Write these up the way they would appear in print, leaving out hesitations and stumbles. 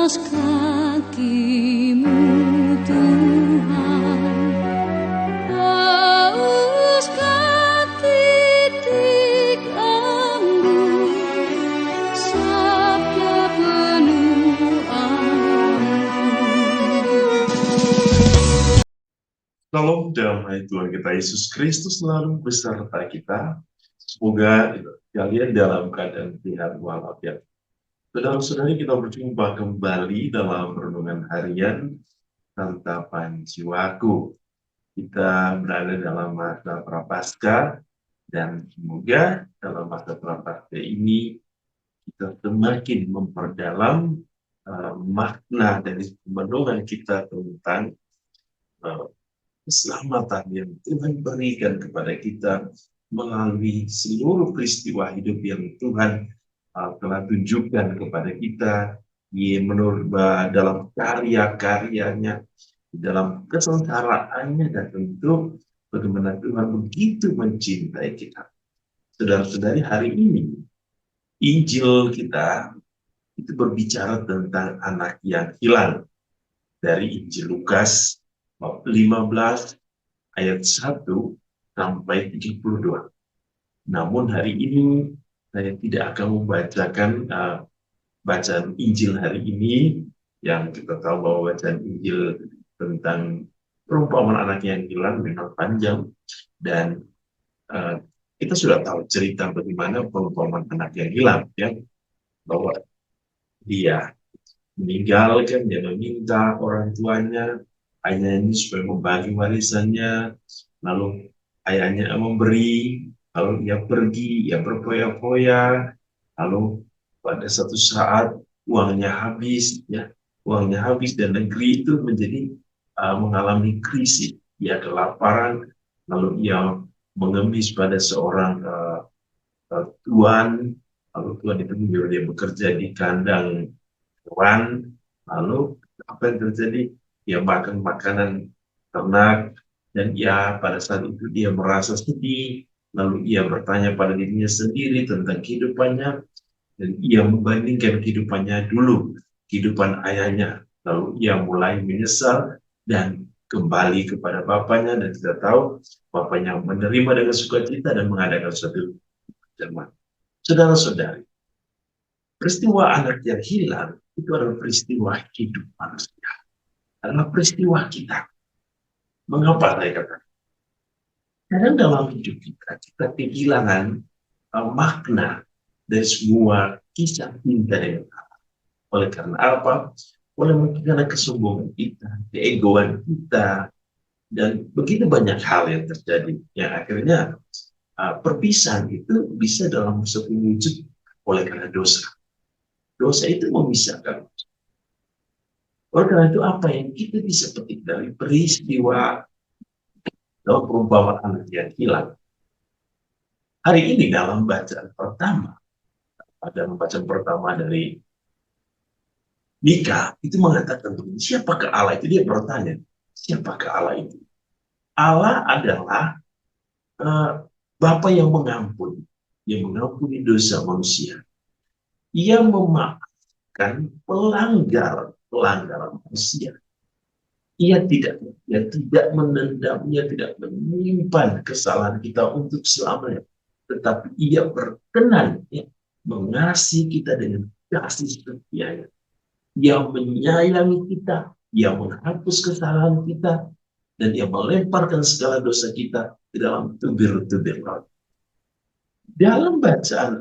atas kakimu Tuhan, hauskan titik embun sabda penuh ampun. Salam damai Tuhan kita Yesus Kristus selalu beserta kita. Semoga kalian dalam keadaan sehat walafiat. Saudara-saudari, kita berjumpa kembali dalam renungan harian Santapan Jiwaku. Kita berada dalam masa Prapaskah, dan semoga dalam masa Prapaskah ini kita semakin memperdalam makna dari pemenuhan kita tentang keselamatan yang Tuhan berikan kepada kita melalui seluruh peristiwa hidup yang Tuhan telah tunjukkan kepada kita menurut dalam karya-karyanya, dalam kesengsaraannya, dan tentu bagaimana Tuhan begitu mencintai kita. Saudara-saudari, hari ini Injil kita itu berbicara tentang anak yang hilang dari Injil Lukas 15 ayat 1 sampai 32. Namun hari ini saya tidak akan membacakan bacaan Injil hari ini, yang kita tahu bahwa bacaan Injil tentang perumpamaan anak yang hilang memang panjang, dan kita sudah tahu cerita bagaimana perumpamaan anak yang hilang, ya, bahwa dia meninggalkan, dia meminta orang tuanya, ayahnya supaya membagi warisannya, lalu ayahnya memberi, lalu ia pergi, ia berfoya-foya, lalu pada satu saat uangnya habis, ya, uangnya habis, dan negeri itu menjadi mengalami krisis. Ia kelaparan, lalu ia mengemis pada seorang tuan, lalu tuan itu menyuruh dia bekerja di kandang hewan. Lalu apa yang terjadi? Dia makan makanan ternak, dan pada saat itu dia merasa sedih. Lalu ia bertanya pada dirinya sendiri tentang kehidupannya, dan ia membandingkan kehidupannya dulu, kehidupan ayahnya. Lalu ia mulai menyesal dan kembali kepada bapaknya, dan kita tahu bapaknya menerima dengan sukacita dan mengadakan suatu perjamuan. Saudara-saudari, peristiwa anak yang hilang itu adalah peristiwa hidup manusia, adalah peristiwa kita. Mengapa saya katakan? Karena dalam hidup kita kehilangan makna dari semua kisah cinta dengan Allah. Oleh karena apa? Oleh mungkin karena kesombongan kita, keegoan kita, dan begitu banyak hal yang terjadi, yang akhirnya perpisahan itu bisa dalam satu wujud oleh karena dosa. Dosa itu memisahkan. Oleh karena itu, apa yang kita bisa petik dari peristiwa dalam perumpamaan anak yang hilang hari ini dalam bacaan pertama, dari Mika itu mengatakan, siapakah Allah itu? Dia bertanya, siapakah Allah itu? Allah adalah Bapa yang mengampuni dosa manusia. Ia memaafkan pelanggaran manusia. Ia tidak menendam, ia tidak menyimpan kesalahan kita untuk selamanya, tetapi ia berkenan mengasihi kita dengan kasih setia-Nya. Ia menyayangi kita, ia menghapus kesalahan kita, dan ia melemparkan segala dosa kita ke dalam tubir-tubir laut. Dalam bacaan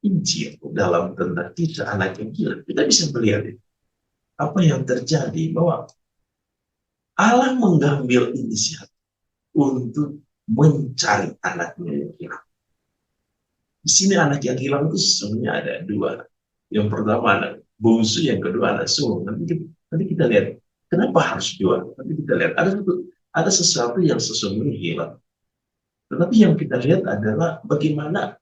Injil, dalam tentang kisah anak yang hilang, kita bisa melihat apa yang terjadi, bahwa Allah mengambil inisiatif untuk mencari anaknya yang hilang. Di sini anak yang hilang itu sesungguhnya ada dua. Yang pertama anak bungsu, yang kedua anak sulung. Nanti kita lihat kenapa harus dua. Nanti kita lihat ada sesuatu yang sesungguhnya hilang. Tetapi yang kita lihat adalah bagaimana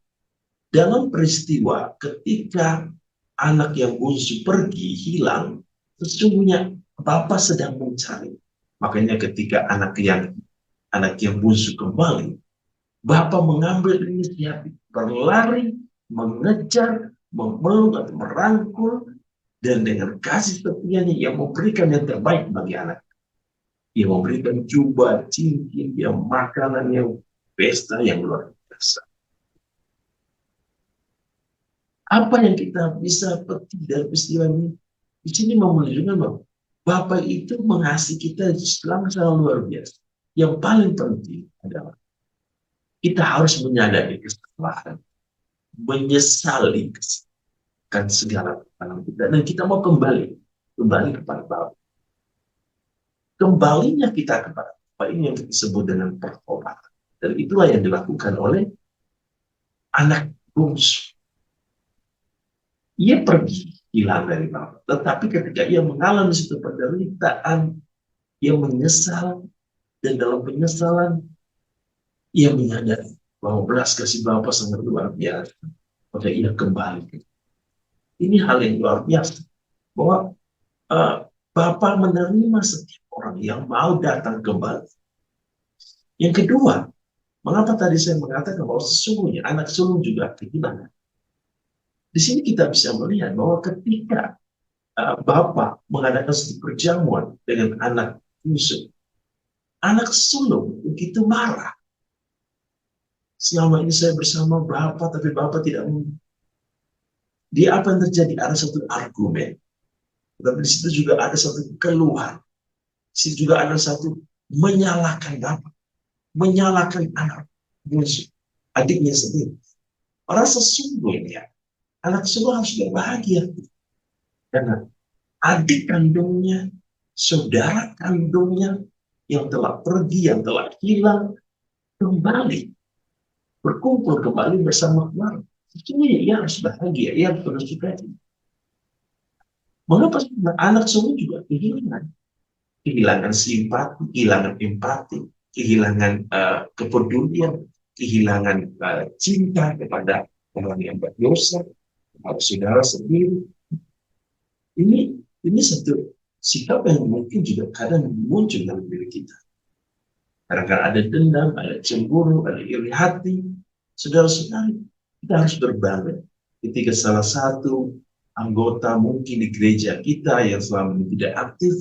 dalam peristiwa ketika anak yang bungsu pergi, hilang, sesungguhnya Bapa sedang mencari. Makanya ketika anak yang bungsu kembali, Bapa mengambil inisiatif, berlari, mengejar, memeluk atau merangkul, dan dengan kasih setianya ia memberikan yang terbaik bagi anak. Ia memberikan jubah, cincin, yang makanan, yang pesta yang luar biasa. Apa yang kita bisa petik dari peristiwa ini? Di sini mau menunjukkan bahwa Bapak itu mengasihi kita sangat luar biasa. Yang paling penting adalah kita harus menyadari kesalahan, menyesali kesalahan segala kesalahan kita, dan kita mau kembali kepada Bapak. Kembalinya kita kepada Bapak ini yang disebut dengan pertobatan. Dan itulah yang dilakukan oleh anak bungsu. Ia pergi hilang dari Bapak. Tetapi ketika ia mengalami suatu penderitaan, ia menyesal, dan dalam penyesalan ia menyadari bahwa belas kasih Bapa sangat luar biasa. Maka ia kembali. Ini hal yang luar biasa. Bahwa Bapa menerima setiap orang yang mau datang kembali. Yang kedua, mengapa tadi saya mengatakan bahwa sesungguhnya anak sulung juga kehilangan. Di sini kita bisa melihat bahwa ketika Bapa mengadakan satu perjamuan dengan anak Yusuf, anak sulung begitu marah. Selama ini saya bersama Bapak, tapi Bapak tidak mau. Dia apa yang terjadi? Ada satu argumen. Tapi di situ juga ada satu keluhan. Di situ juga ada satu menyalahkan Bapak. Menyalahkan anak Yusuf, adiknya sendiri. Orang sesungguhnya, anak sulung harus berbahagia. Karena adik kandungnya, saudara kandungnya yang telah pergi, yang telah hilang, kembali berkumpul kembali bersama keluarga. Sesungguhnya ia harus bahagia, ia harus bersuka cita. Mengapa anak sulung juga kehilangan simpati, kehilangan empati, kehilangan kepedulian, kehilangan cinta kepada orang yang berdosa, kepada saudara sendiri. Ini satu sikap yang mungkin juga kadang muncul dalam diri kita. Kadang-kadang ada dendam, ada cemburu, ada iri hati. Saudara-saudari, kita harus berbangga ketika salah satu anggota mungkin di gereja kita yang selama ini tidak aktif,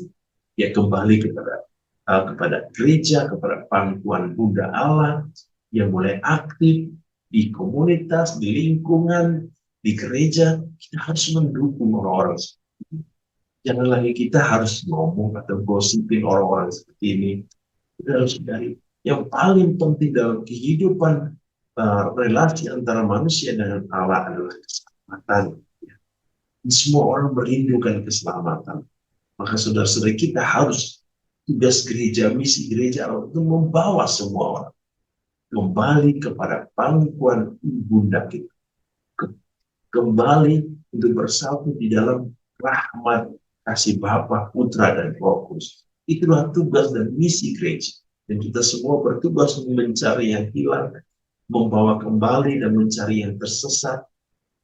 ya kembali kepada gereja, kepada pangkuan Bunda Allah, yang mulai aktif di komunitas, di lingkungan, di gereja. Kita harus mendukung orang-orang seperti ini. Jangan lagi kita harus ngomong atau gosipin orang-orang seperti ini. Kita harus dari yang paling penting dalam kehidupan relasi antara manusia dengan Allah adalah keselamatan. Semua orang merindukan keselamatan. Maka saudara-saudari kita harus tugas gereja, misi gereja untuk membawa semua orang kembali kepada pangkuan Bunda kita. Kembali untuk bersatu di dalam rahmat kasih Bapa, Putra, dan Roh Kudus. Itulah tugas dan misi gereja. Dan kita semua bertugas mencari yang hilang, membawa kembali dan mencari yang tersesat,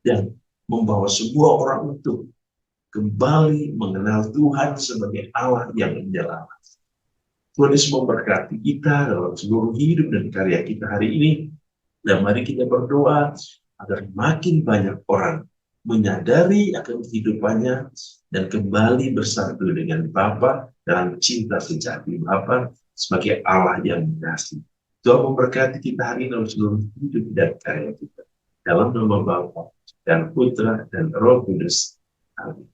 dan membawa semua orang untuk kembali mengenal Tuhan sebagai Allah yang menyelamatkan. Tuhan Yesus memberkati kita dalam seluruh hidup dan karya kita hari ini. Dan mari kita berdoa agar makin banyak orang menyadari akan kehidupannya dan kembali bersatu dengan Bapa dalam cinta sejati Bapa sebagai Allah yang mengasihi. Tuhan memberkati kita hari ini dalam seluruh hidup dan karya kita. Dalam nama Bapa dan Putra dan Roh Kudus. Amin.